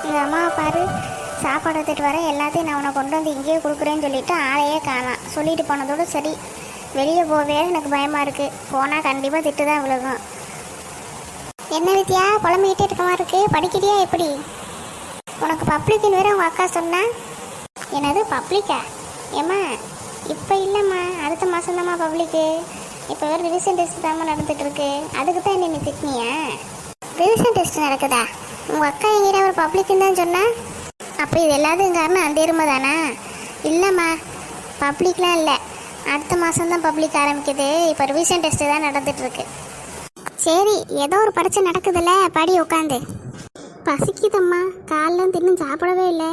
எங்கள் அம்மா பாரு, சாப்பாடு எடுத்துகிட்டு வர எல்லாத்தையும் நான் உனக்கு கொண்டு வந்து இங்கேயே கொடுக்குறேன்னு சொல்லிவிட்டு ஆளையே காணாம். சொல்லிட்டு போனதோடு சரி. வெளியே போவே எனக்கு பயமாக இருக்குது. போனால் கண்டிப்பாக திட்டு தான் விழுகும். என்ன வித்தியா குழம்பிக்கிட்டே இருக்க மாதிரி இருக்குது? படிக்கிறியா எப்படி? உனக்கு பப்ளிக்குன்னு வேறு உங்கள் அக்கா சொன்னா. என்னது பப்ளிக்கா? ஏம்மா இப்போ இல்லைம்மா, அடுத்த மாதம்தாம்மா பப்ளிக்கு. இப்போ வேறு ரிவிஷன் டெஸ்ட் தாம்மா நடந்துகிட்ருக்கு. அதுக்கு தான் என்ன நீ திட்டினியா? ரிவிஷன் டெஸ்ட் நடக்குதா? உங்கள் அக்கா எங்கிட்ட ஒரு பப்ளிக்குன்னு தான் சொன்னா. அப்போ இது எல்லாத்துக்கும் காரணம் அந்த எருமை தானா? இல்லைம்மா, பப்ளிக்லாம் இல்லை. அடுத்த மாதம்தான் பப்ளிக் ஆரம்பிக்குது. இப்போ ரிவிஷன் டெஸ்ட்டு தான் நடந்துகிட்ருக்கு. சரி, ஏதோ ஒரு பரீட்சை நடக்குதுல்ல, படி உட்காந்து. பசிக்குதம்மா, காலைல இன்னும் சாப்பிடவே இல்லை.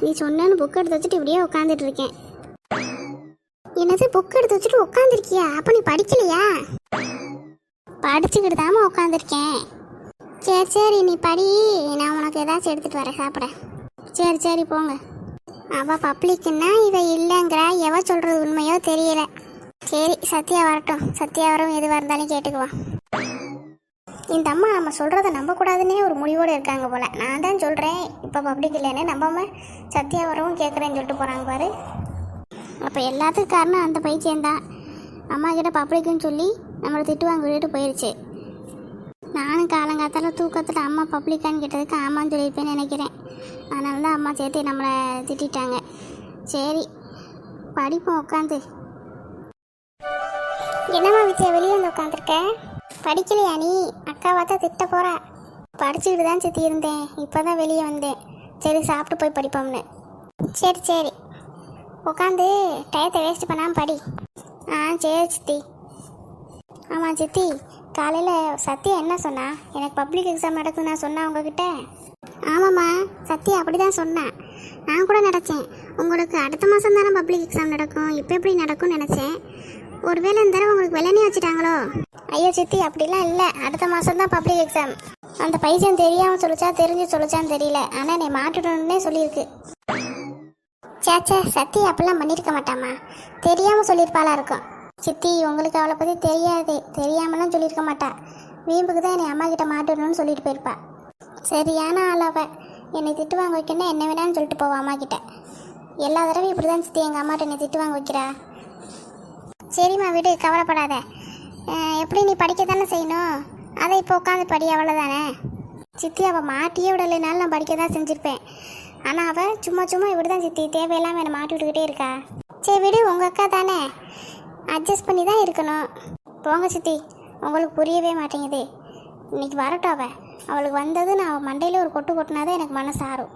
நீ சொன்னேன்னு புக் எடுத்து வச்சுட்டு இப்படியே உட்காந்துட்டு இருக்கேன். என்னது புக் எடுத்து வச்சுட்டு உட்காந்துருக்கியா? அப்போ நீ படிக்கலையா? படிச்சுக்கிட்டு தாம்மா உட்காந்துருக்கேன். சரி சரி, நீ படி. நான் உனக்கு ஏதாச்சும் எடுத்துகிட்டு வரேன் சாப்பிட. சரி சரி போங்க. அவள் பப்ளிக்குன்னா இவ இல்லைங்கிறா. எவ சொல்கிறது உண்மையோ தெரியல. சரி, சத்யா வரட்டும். சத்யா வரும், எதுவாக இருந்தாலும் கேட்டுக்குவான். இந்த அம்மா நம்ம சொல்கிறத நம்பக்கூடாதுன்னே ஒரு முடிவோடு இருக்காங்க போல். நான் தான் சொல்கிறேன் இப்போ பப்ளிக் இல்லைன்னு, நம்பாம சத்யா வரவும் கேட்குறேன்னு சொல்லிட்டு போகிறாங்க பாரு. அப்போ எல்லாத்துக்கும் காரணம் அந்த பைத்தியம்தான். அம்மா கிட்ட பப்ளிக்குன்னு சொல்லி நம்மளை திட்டு வாங்க விட்டுட்டு போயிடுச்சு. நானும் காலங்காத்தால தூக்கத்தில் அம்மா பப்ளிக்கான்னு கேட்டதுக்கு ஆமான்னு சொல்லியிருப்பேன்னு நினைக்கிறேன். அதனால தான் அம்மா சேர்த்து நம்மளை திட்டாங்க. சரி படிப்போம் உட்காந்து. என்னம்மா விஜயா வெளியே வந்து உட்காந்துருக்க? படிக்கலையா நீ? அக்காவை தான் திட்ட போகிறா. படிச்சுக்கிட்டு தான் சித்தி இருந்தேன், இப்போ தான் வெளியே வந்தேன். சரி சாப்பிட்டு போய் படிப்போம்னு. சரி சரி, உட்காந்து டயத்தை வேஸ்ட் பண்ணாமல் படி. ஆ சரி சித்தி. ஆமாம் சித்தி, காலையில் சத்யா என்ன சொன்னா? எனக்கு பப்ளிக் எக்ஸாம் நடக்குது நான் சொன்னேன் உங்ககிட்ட. ஆமாம்மா, சத்யா அப்படி தான் சொன்னேன். நான் கூட நினச்சேன் உங்களுக்கு அடுத்த மாதம் தானே பப்ளிக் எக்ஸாம் நடக்கும், இப்போ எப்படி நடக்கும்னு நினச்சேன். ஒருவேளை இந்த தடவை உங்களுக்கு வெள்ளனே வச்சுட்டாங்களோ? ஐயோ சித்தி, அப்படிலாம் இல்லை. அடுத்த மாதம் தான் பப்ளிக் எக்ஸாம். அந்த பைசன் தெரியாமல் சொல்லிச்சா தெரிஞ்சு சொல்லிச்சான்னு தெரியல, ஆனால் என்னை மாட்டிடணுன்னே சொல்லியிருக்கு. சேச்சே, சத்யா அப்படிலாம் பண்ணியிருக்க மாட்டாமா, தெரியாமல் சொல்லியிருப்பாளா இருக்கும். சித்தி, உங்களுக்கு அவளை பற்றி தெரியாது, தெரியாமலாம் சொல்லியிருக்க மாட்டா. வீம்புக்கு தான் என்னை அம்மா கிட்ட மாட்டிடணும்னு சொல்லிட்டு போயிருப்பா. சரியான ஆளவ. என்னை திட்டு வாங்க வைக்கணும்னா என்ன வேணான்னு சொல்லிட்டு போவா அம்மா கிட்ட. எல்லா தடவையும் இப்படி தான் சித்தி எங்கள் அம்மாட்ட என்னை திட்டு வாங்க வைக்கிறா. சரிம்மா விடு, கவலைப்படாத. எப்படி நீ படிக்க தானே செய்யணும், அதை இப்போ உட்காந்து படி, அவ்வளோதானே. சித்தி, அவள் மாட்டியே விடலைனாலும் நான் படிக்க தான் செஞ்சுருப்பேன். ஆனால் அவள் சும்மா சும்மா இப்படி தான் சித்தி தேவையில்லாமல் என்னை மாட்டி விட்டுக்கிட்டே இருக்கா. சரி விடு, உங்கள் அக்கா தானே, அட்ஜஸ்ட் பண்ணி தான் இருக்கணும். போங்க சித்தி, உங்களுக்கு புரியவே மாட்டேங்குது. இன்னைக்கு வரட்டும் அவளுக்கு வந்தது நான் அவள் மண்டையில் ஒரு கொட்டு கொட்டினாதான் எனக்கு மனசு ஆறும்.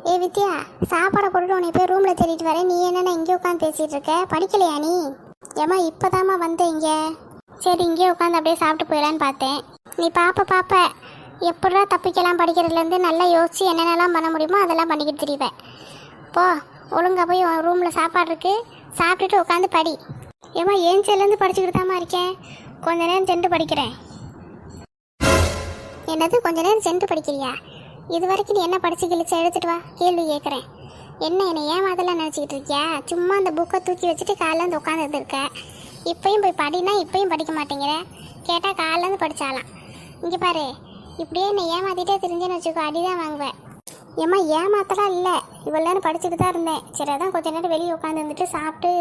ஏ வித்யா, சாப்பாடை போட்டுட்டு உன்னை போய் ரூமில் தேடிட்டு வரேன். நீ என்னென்ன இங்கே உட்காந்து பேசிகிட்டு இருக்க? படிக்கலையா நீ? ஏம்மா இப்போதாம்மா வந்தேன் இங்கே. சரி, இங்கே உட்காந்து அப்படியே சாப்பிட்டு போயிடலான்னு பார்த்தேன். நீ பாப்ப எப்படா தப்பிக்கலாம் படிக்கிறதுலேருந்து நல்லா யோசிச்சு என்னென்னலாம் பண்ண முடியுமோ அதெல்லாம் பண்ணிக்கிட்டு தெரிவேன். போ, ஒழுங்காக போய் ரூமில் சாப்பாடு இருக்குது, சாப்பிட்டுட்டு உட்காந்து படி. ஏம்மா ஏஞ்சிலேருந்து படிச்சுக்கிட்டு தாம்மா இருக்கேன். கொஞ்ச நேரம் சென்று படிக்கிறேன். என்னது கொஞ்ச நேரம் சென்று படிக்கிறியா? இது வரைக்கும் நீ என்ன படிச்சு கிழிச்சு எடுத்துட்டு வா, கேள்வி கேட்குறேன். என்ன என்னை ஏமாதெல்லாம் நினச்சிக்கிட்டு இருக்கியா? சும்மா அந்த புக்கை தூக்கி வச்சுட்டு காலையிலேருந்து உட்காந்துட்டு இருக்க. இப்பயும் போய் படினா இப்பயும் படிக்க மாட்டேங்கிற. கேட்டால் காலையிலேருந்து படித்தாலாம். இங்கே பாரு, இப்படியே என்னை ஏமாத்திட்டே தெரிஞ்சேன்னு வச்சுக்கோ, அடிதான் வாங்குவேன். ஏம்மா ஏமாத்தலாம் இல்லை, இவ்வளோ நேரம் படிச்சுட்டு தான் இருந்தேன். சரி, அதான் கொஞ்ச நேரம் வெளியே உட்காந்து இருந்துட்டு சாப்பிட்டு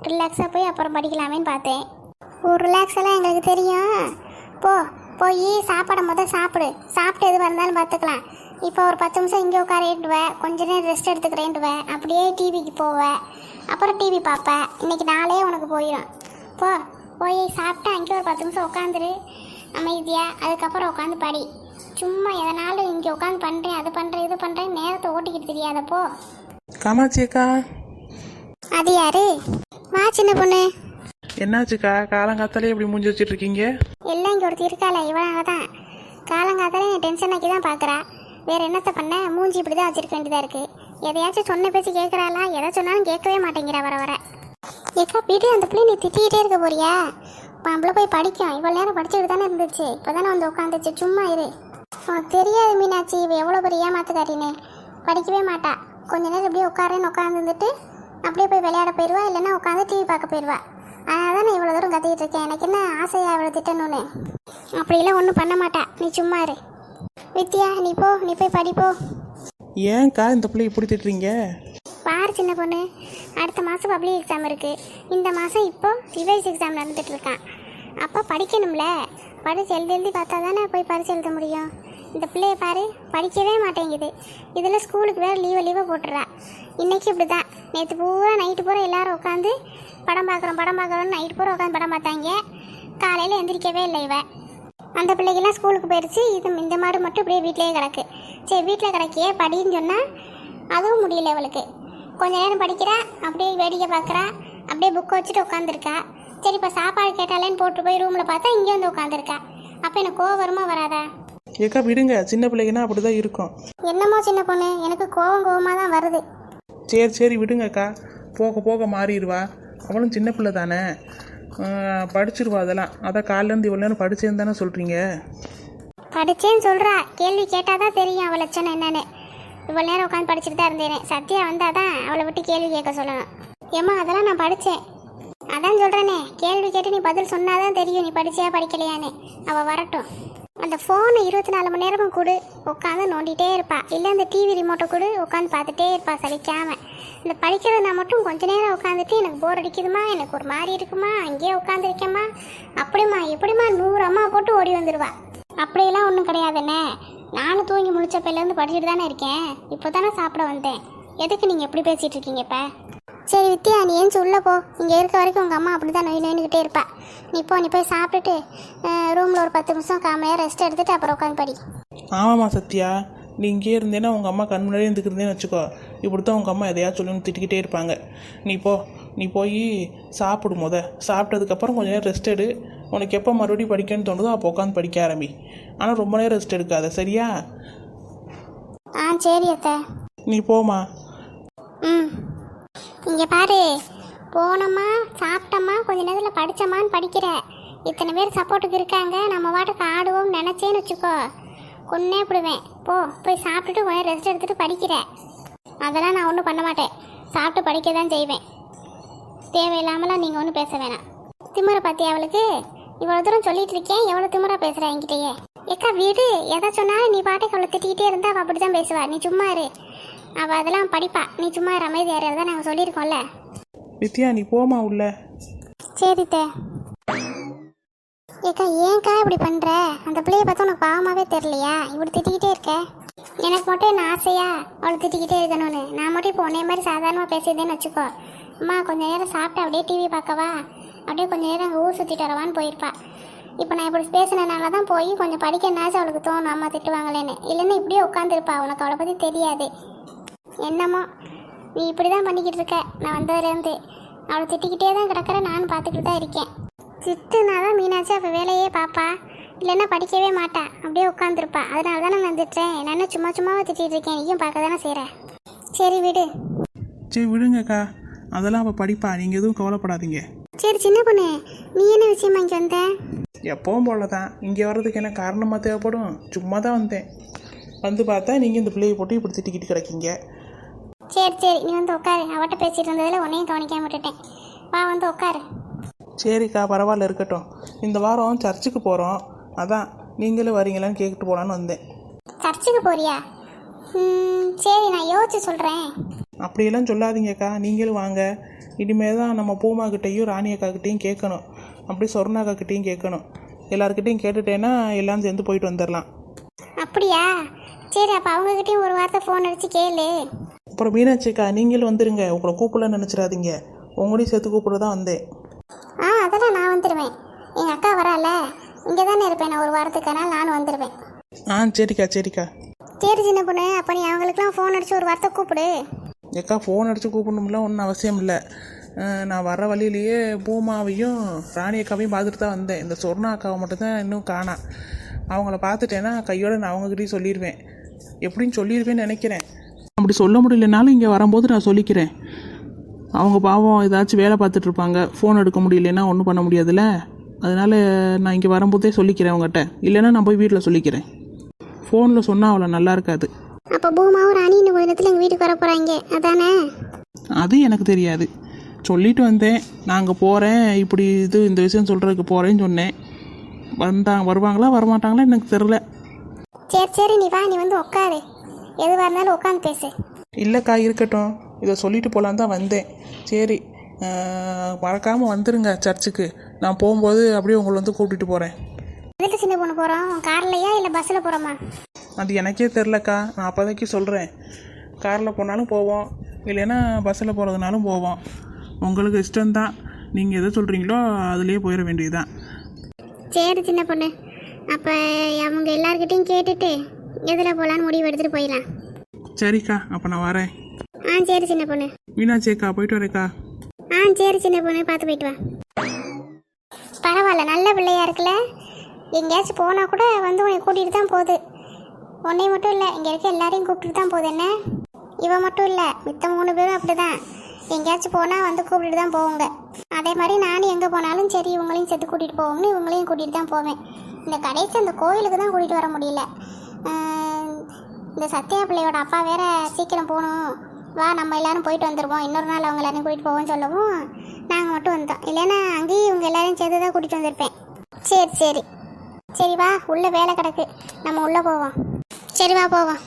ரிலாக்ஸாக போய் அப்புறம் படிக்கலாமேன்னு பார்த்தேன். ஒரு ரிலாக்ஸ் எல்லாம் எங்களுக்கு தெரியும். போய் சாப்பாடை சாப்பிடு, சாப்பிட்டு எதுவாக இருந்தாலும் பார்த்துக்கலாம். இப்போ ஒரு 10 நிமிஷம் இங்கே உட்காரேன்டுவேன், கொஞ்ச நேரம் ரெஸ்ட் எடுத்துக்கிறேன்டுவேன், அப்படியே டிவிக்கு போவேன், அப்புறம் டிவி பார்ப்பேன். இன்றைக்கி நாளே உனக்கு போயிடும். போய் சாப்பிட்டு அங்கே ஒரு 10 நிமிஷம் உட்காந்துரு அமைதியாக, அதுக்கப்புறம் உட்காந்து படி. சும்மா எதனாலும் இங்கே உட்காந்து பண்ணுறேன், அது பண்ணுறேன், இது பண்ணுறேன், நேரத்தை ஓட்டிக்கிட்டு தெரியாதப்போ. காமாட்சியக்கா, அது யாரு? வா சின்ன பொண்ணு. என்னாச்சுக்கா, காலங்காத்தாலே எப்படி மூஞ்சி வச்சுட்டு இருக்கீங்க? எல்லாம் இங்கே ஒருத்தி இருக்காள, இவனாக தான். காலங்காத்தாலே என் டென்ஷன் ஆக்கி தான் பார்க்குறா. வேறு என்னத்தை பண்ண, மூஞ்சி இப்படி தான் வச்சிருக்க வேண்டியதாக இருக்குது. எதையாச்சும் சொன்ன பேச்சு கேட்குறாளா? எதை சொன்னாலும் கேட்கவே மாட்டேங்கிறா வர. ஏக்கா வீடு அந்த பிள்ளை நீ திட்டிகிட்டே இருக்க போறியா? நம்மள போய் படிக்கும். இவ்வளோ நேரம் படிச்சுட்டு தானே இருந்துச்சு, இப்போ தானே வந்து உட்காந்துச்சு. சும்மா இரு. உனக்கு தெரியாது மீனாட்சி, இவ எவ்வளோ பெரிய ஏமாத்துக்காட்டின்னு. படிக்கவே மாட்டா. கொஞ்ச நேரம் இப்படியே உட்காந்துருந்துட்டு அப்படியே போய் விளையாட போயிடுவா, இல்லைன்னா உட்காந்து டிவி பார்க்க போயிடுவா. அதனால தான் நான் இவ்வளோ தூரம் கத்திக்கிட்டு இருக்கேன். எனக்கு என்ன ஆசையாக இவ்வளோ திட்டணும்னு? அப்படிலாம் ஒன்றும் பண்ண மாட்டா, நீ சும்மா இரு. வித்யா, நீ போய் படிப்போ. ஏன்க்கா இந்த பிள்ளை இப்படி திட்டுறீங்க? பாரு சின்ன பொண்ணு, அடுத்த மாதம் பப்ளிக் எக்ஸாம் இருக்குது. இந்த மாதம் இப்போ ரிவைஸ் எக்ஸாம் நடந்துட்டு இருக்கான். அப்போ படிக்கணும்ல, படித்து எழுதி பார்த்தா தானே போய் பரிசு எழுத முடியும். இந்த பிள்ளைய பாரு, படிக்கவே மாட்டேங்குது. இதில் ஸ்கூலுக்கு வேறு லீவை போட்டுறா. இன்றைக்கி இப்படி தான். நேற்று பூரா நைட்டு பூரா எல்லோரும் உட்காந்து படம் பார்க்குறோன்னு நைட்டு பூரா உட்காந்து படம் பார்த்தாங்க. காலையில் எந்திரிக்கவே இல்லை இவ. அந்த பிள்ளைகள்லாம் ஸ்கூலுக்கு போயிடுச்சு. இந்த மாடு மட்டும் இப்படியே வீட்டிலேயே கிடக்கு. சரி, வீட்டில் கிடக்கியே படின்னு சொன்னால் அதுவும் முடியல அவளுக்கு. கொஞ்ச நேரம் படிக்கிறா, அப்படியே வேடிக்கை பார்க்குறா, அப்படியே புக்கை வச்சுட்டு உட்காந்துருக்கா. சரி, இப்போ சாப்பாடு கேட்டாலேன்னு போட்டு போய் ரூமில் பார்த்தா இங்கே வந்து உட்காந்துருக்கா. அப்போ எனக்கு கோவம் வருமா வராதா? ஏக்கா விடுங்க, சின்ன பிள்ளைங்கன்னா அப்படி தான் இருக்கும். என்னமோ சின்ன பொண்ணு, எனக்கு கோவமாக தான் வருது. சரி விடுங்கக்கா, போக போக மாறிடுவா. அவளும் சின்ன பிள்ளை தானே, படிச்சிருவா. அதான் காலிலேருந்து இவ்வளோ நேரம் படிச்சேன்னு தானே சொல்கிறீங்க. படித்தேன்னு சொல்கிறா. கேள்வி கேட்டால் தான் தெரியும் அவள் லட்சணம் என்னன்னு. இவ்வளோ நேரம் உட்காந்து படிச்சுட்டு தான் இருந்தேனே. சத்யா வந்தால் தான் அவளை விட்டு கேள்வி கேட்க சொல்லணும். ஏம்மா அதெல்லாம் நான் படித்தேன். அதான் சொல்கிறேனே, கேள்வி கேட்டு நீ பதில் சொன்னாதான் தெரியும் நீ படிச்சியா படிக்கலையான்னு. அவள் வரட்டும். அந்த ஃபோனை 24 மணி நேரமும் கொடு, உட்காந்து நோண்டிகிட்டே இருப்பா. இல்லை அந்த டிவி ரிமோட்டை கொடு, உட்காந்து பார்த்துட்டே இருப்பா சலிக்காமல். இந்த படிக்கிறதுனா மட்டும் கொஞ்ச நேரம் உட்காந்துட்டு எனக்கு போர் அடிக்குதுமா, எனக்கு ஒரு மாதிரி இருக்குமா, அங்கேயே உட்காந்துருக்கேம்மா, அப்படிமா இப்படிமா 100 அம்மா போட்டு ஓடி வந்துடுவா. அப்படியெல்லாம் ஒன்றும் கிடையாதுண்ணே. நானும் தூங்கி முழிச்சப்பையிலேருந்து படிச்சுட்டு தானே இருக்கேன். இப்போ தானே சாப்பிட வந்தேன். எதுக்கு நீங்கள் எப்படி பேசிகிட்டு இருக்கீங்க இப்போ? சரி வித்யா, நீ ஏன் சொல்ல போ. இங்கே இருக்க வரைக்கும் உங்கள் அம்மா அப்படி தான் நோயிக்கிட்டே இருப்பா. நீ போய் சாப்பிட்டுட்டு ரூமில் ஒரு 10 நிமிஷம் 1/4 மணி நேரம் ரெஸ்ட் எடுத்துட்டு அப்புறம் உட்காந்து படி. ஆமாம்மா சத்யா, நீ இங்கே இருந்தேன்னா உங்கள் அம்மா கண் முன்னாடியே இருந்துக்கிறதேன்னு வச்சுக்கோ. இப்படி தான் உங்கள் அம்மா எதையாவது சொல்லணும்னு திட்டிக்கிட்டே இருப்பாங்க. நீ போய் சாப்பிடு. சாப்பிட்டதுக்கப்புறம் கொஞ்சம் நேரம் ரெஸ்ட் எடு. உனக்கு எப்போ மறுபடியும் படிக்கணும்னு தோணுதோ அப்போ உட்காந்து படிக்க ஆரம்பி. ஆனால் ரொம்ப நேரம் ரெஸ்ட் எடுக்காத, சரியா? சரி அத்தை. நீ போமா. இங்கே பாரு, போனோமா சாப்பிட்டோமா கொஞ்ச நேரத்தில் படித்தோமான்னு படிக்கிற. இத்தனை பேர் சப்போர்ட்டுக்கு இருக்காங்க, நம்ம வாட்டுக்கு ஆடுவோம் நினச்சேன்னு வச்சுக்கோ, கொன்னே போடுவேன். போய் சாப்பிட்டுட்டு கொஞ்சம் ரெஸ்ட் எடுத்துகிட்டு படிக்கிற. அதெல்லாம் நான் ஒன்றும் பண்ண மாட்டேன். சாப்பிட்டு படிக்க தான் செய்வேன். தேவையில்லாமலாம் நீங்கள் ஒன்றும் பேச வேணாம். திமுறை பார்த்தியா அவளுக்கு? இவ்வளோ தூரம் சொல்லிட்டு இருக்கேன், எவ்வளோ திமுறை பேசுகிறேன் என்கிட்டயே. ஏக்கா வீடு, எதை சொன்னாலும் நீ பாட்டுக்கு அவளை திட்டிக்கிட்டே இருந்தா அவள் அப்படி தான் பேசுவா. நீ சும்மா இரு, அவள் அதெல்லாம் படிப்பா. நீ சும்மா இரு, அமைதியாரு. தான் நாங்கள் சொல்லியிருக்கோம்ல. வித்யா நீ போமா உள்ள. சரி தே. ஏக்கா ஏன்க்கா இப்படி பண்ணுற? அந்த பிள்ளைய பார்த்தா உனக்கு பாவமாகவே தெரியலையா? இப்படி திட்டிக்கிட்டே இருக்க. எனக்கு மட்டும் என்ன ஆசையா அவளை திட்டிக்கிட்டே இருக்கணும்னு? நான் மட்டும் இப்போ உன்னைய மாதிரி சாதாரணமாக பேசியதேன்னு வச்சுக்கோ. அம்மா கொஞ்சம் நேரம் சாப்பிட்டு அப்படியே டிவி பார்க்கவா, அப்படியே கொஞ்சம் நேரம் அங்கே ஊர் சுற்றிட்டு வரவான்னு போயிருப்பா. இப்போ நான் இப்படி பேசினனால தான் போய் கொஞ்சம் படிக்கனாச்சும் அவளுக்கு தோணும் அம்மா திட்டுவாங்களேன்னு. இல்லைன்னா இப்படியே உட்காந்துருப்பா. உனக்கு அவளை பற்றி தெரியாது. என்னமோ நீ இப்படி தான் பண்ணிக்கிட்டு இருக்க. நான் வந்ததுலேருந்து அவளை திட்டிக்கிட்டே தான் கிடக்கிற. நானும் பார்த்துக்கிட்டு தான் இருக்கேன். திட்டுனா தான் மீனாட்சி அவள் வேலையே பார்ப்பா, இல்லைன்னா படிக்கவே மாட்டா, அப்படியே உட்காந்துருப்பா. அதனால தானே நான் திட்டுறேன். நான் சும்மாவே திட்டிகிட்டு இருக்கேன், நீயும் பார்க்க தானே செய்கிற. சரி விடு. சரி விடுங்கக்கா, அதெல்லாம் அவள் படிப்பா, நீங்கள் எதுவும் கவலைப்படாதீங்க. சரி சின்ன பொண்ணு, நீ என்ன விஷயமா இங்கே வந்த? எப்பவும் போல தான். இங்கே வர்றதுக்கு என்ன காரணமாக தேவைப்படும்? சும்மா தான் வந்தேன். வந்து பார்த்தா நீங்கள் இந்த பிள்ளையை போட்டு இப்படி திட்டிக்கிட்டு கிடக்கீங்க. சரி நீ வந்து உட்காரு. அவட்ட பேசிட்டு இருந்ததில் உன்னையும் கவனிக்காம விட்டுட்டேன். வா வந்து உட்காரு. சரிக்கா பரவாயில்ல, இருக்கட்டும். இந்த வாரம் சர்ச்சுக்கு போகிறோம், அதான் நீங்களும் வரீங்களான்னு கேட்டுட்டு போகலான்னு வந்தேன். சர்ச்சுக்கு போறியா? சரி நான் யோசிச்சு சொல்கிறேன். அப்படியெல்லாம் சொல்லாதீங்கக்கா, நீங்களும் வாங்க. இனிமேல் தான் நம்ம பூமாக்கிட்டையும் ராணி அக்காக்கிட்டையும் கேட்கணும், அப்படி சொர்ணாக்காக்கிட்டையும் கேட்கணும். எல்லாருக்கிட்டையும் கேட்டுட்டேன்னா எல்லாம் சேர்ந்து போயிட்டு வந்துடலாம். அப்படியா? சரி, அப்போ அவங்கக்கிட்டையும் ஒரு வார்த்தை ஃபோன் அடித்து கேளு. அப்புறம் மீனாட்சிக்கா நீங்களும் வந்துடுங்க. உங்களை கூப்பிடலன்னு நினச்சிடாதீங்க, உங்களையும் சேர்த்து கூப்பிட தான் வந்தேன். அதெல்லாம் நான் வந்துடுவேன். எங்கள் அக்கா வரால, இங்கே தானே இருப்பேன் நான் ஒரு வாரத்துக்கான. நானும் வந்துடுவேன். சரிக்கா. சரி சின்ன பொண்ணு, அப்போ நீ அவங்களுக்குலாம் ஃபோன் அடித்து ஒரு வார்த்தை கூப்பிடு. ஏக்கா ஃபோன் அடித்து கூப்பிடணும்லாம் ஒன்றும் அவசியம் இல்லை. நான் வர வழியிலேயே பூமாவையும் ராணி அக்காவையும் பார்த்துட்டு தான் வந்தேன். இந்த சொர்ணா அக்காவை மட்டும்தான் இன்னும் காணா. அவங்கள பார்த்துட்டேன்னா கையோடு நான் அவங்ககிட்டயும் சொல்லிடுவேன். எப்படின்னு சொல்லிடுவேன்னு நினைக்கிறேன். அப்படி சொல்ல முடியலனாலும் இங்கே வரும்போது நான் சொல்லிக்கிறேன். அவங்க பாவம் ஏதாச்சும் வேலை பார்த்துட்ருப்பாங்க, ஃபோன் எடுக்க முடியலன்னா ஒன்றும் பண்ண முடியாதுல்ல. அதனால் நான் இங்கே வரும்போதே சொல்லிக்கிறேன் அவங்ககிட்ட. இல்லைன்னா நான் போய் வீட்டில் சொல்லிக்கிறேன். ஃபோனில் சொன்னால் அவ்வளோ நல்லா இருக்காது. அப்போ பூமாவும் ராணி இன்னும் கொஞ்ச நேரத்தில் எங்கள் வீட்டுக்கு வர போகிறாங்க, அதானே? அது எனக்கு தெரியாது. சொல்லிட்டு வந்தேன், நான் அங்கே போகிறேன், இப்படி இந்த விஷயம் சொல்கிறதுக்கு போகிறேன்னு சொன்னேன். வருவாங்களா வரமாட்டாங்களா எனக்கு தெரில. சரி நீ வா, நீ வந்து உட்காரு. எதுவாக இருந்தாலும் உட்காந்து பேசு. இல்லைக்கா இருக்கட்டும், இதை சொல்லிட்டு போகலான்னு தான் வந்தேன். சரி, மறக்காமல் வந்துடுங்க சர்ச்சுக்கு. நான் போகும்போது அப்படியே உங்களை வந்து கூப்பிட்டுட்டு போகிறேன். எதுக்கு சின்ன பொண்ணு போகிறோம்? கார்லையா இல்லை பஸ்ஸில் போகிறோமா? அது எனக்கே தெரிலக்கா, நான் அப்போதைக்கு சொல்கிறேன். காரில் போனாலும் போவோம், இல்லைன்னா பஸ்ஸில் போகிறதுனாலும் போவோம். உங்களுக்கு இஷ்டம்தான், நீங்கள் எதை சொல்கிறீங்களோ அதுலேயே போயிட வேண்டியதுதான். சரி சின்ன பொண்ணு, அப்போ அவங்க எல்லாருக்கிட்டையும் கேட்டுட்டு எதில் போகலான்னு முடிவு எடுத்துகிட்டு போயிடலாம். சரிக்கா, அப்போ நான் வரேன். சரி சின்ன பொண்ணு. மீனாட்சிக்கா, போயிட்டு வரேக்கா. சரி சின்ன பொண்ணு, பார்த்து போயிட்டு வா. பரவாயில்ல, நல்ல பிள்ளையா இருக்குல்ல. எங்கேயாச்சும் போனால் கூட வந்து உன்னை கூட்டிகிட்டு தான் போகுது. உன்னை மட்டும் இல்லை, இங்கே இருக்க எல்லாரையும் கூப்பிட்டுட்டு தான் போகுது. என்ன இவன் மட்டும் இல்லை, மித்த 3 பேரும் அப்படி தான். எங்கேயாச்சும் போனால் வந்து கூப்பிட்டுட்டு தான் போவோங்க. அதே மாதிரி நானும் எங்கே போனாலும் சரி இவங்களையும் சேர்த்து கூட்டிகிட்டு போவோம்னு இவங்களையும் கூட்டிகிட்டு தான் போவேன். இந்த கடைசி அந்த கோயிலுக்கு தான் கூட்டிகிட்டு வர முடியல. இந்த சத்யா பிள்ளையோட அப்பா வேற சீக்கிரம் போகணும், வா நம்ம எல்லாரும் போயிட்டு வந்துடுவோம், இன்னொரு நாள் அவங்க எல்லாரையும் கூட்டிகிட்டு போவோம்னு சொல்லவும் நாங்கள் மட்டும் வந்தோம். இல்லைன்னா அங்கேயும் இவங்க எல்லாரையும் சேர்த்து தான் கூட்டிகிட்டு வந்திருப்பேன். சரி சரி சரி, வா உள்ளே வேலை கிடக்கு, நம்ம உள்ளே போவோம். சரி வா போவோம்.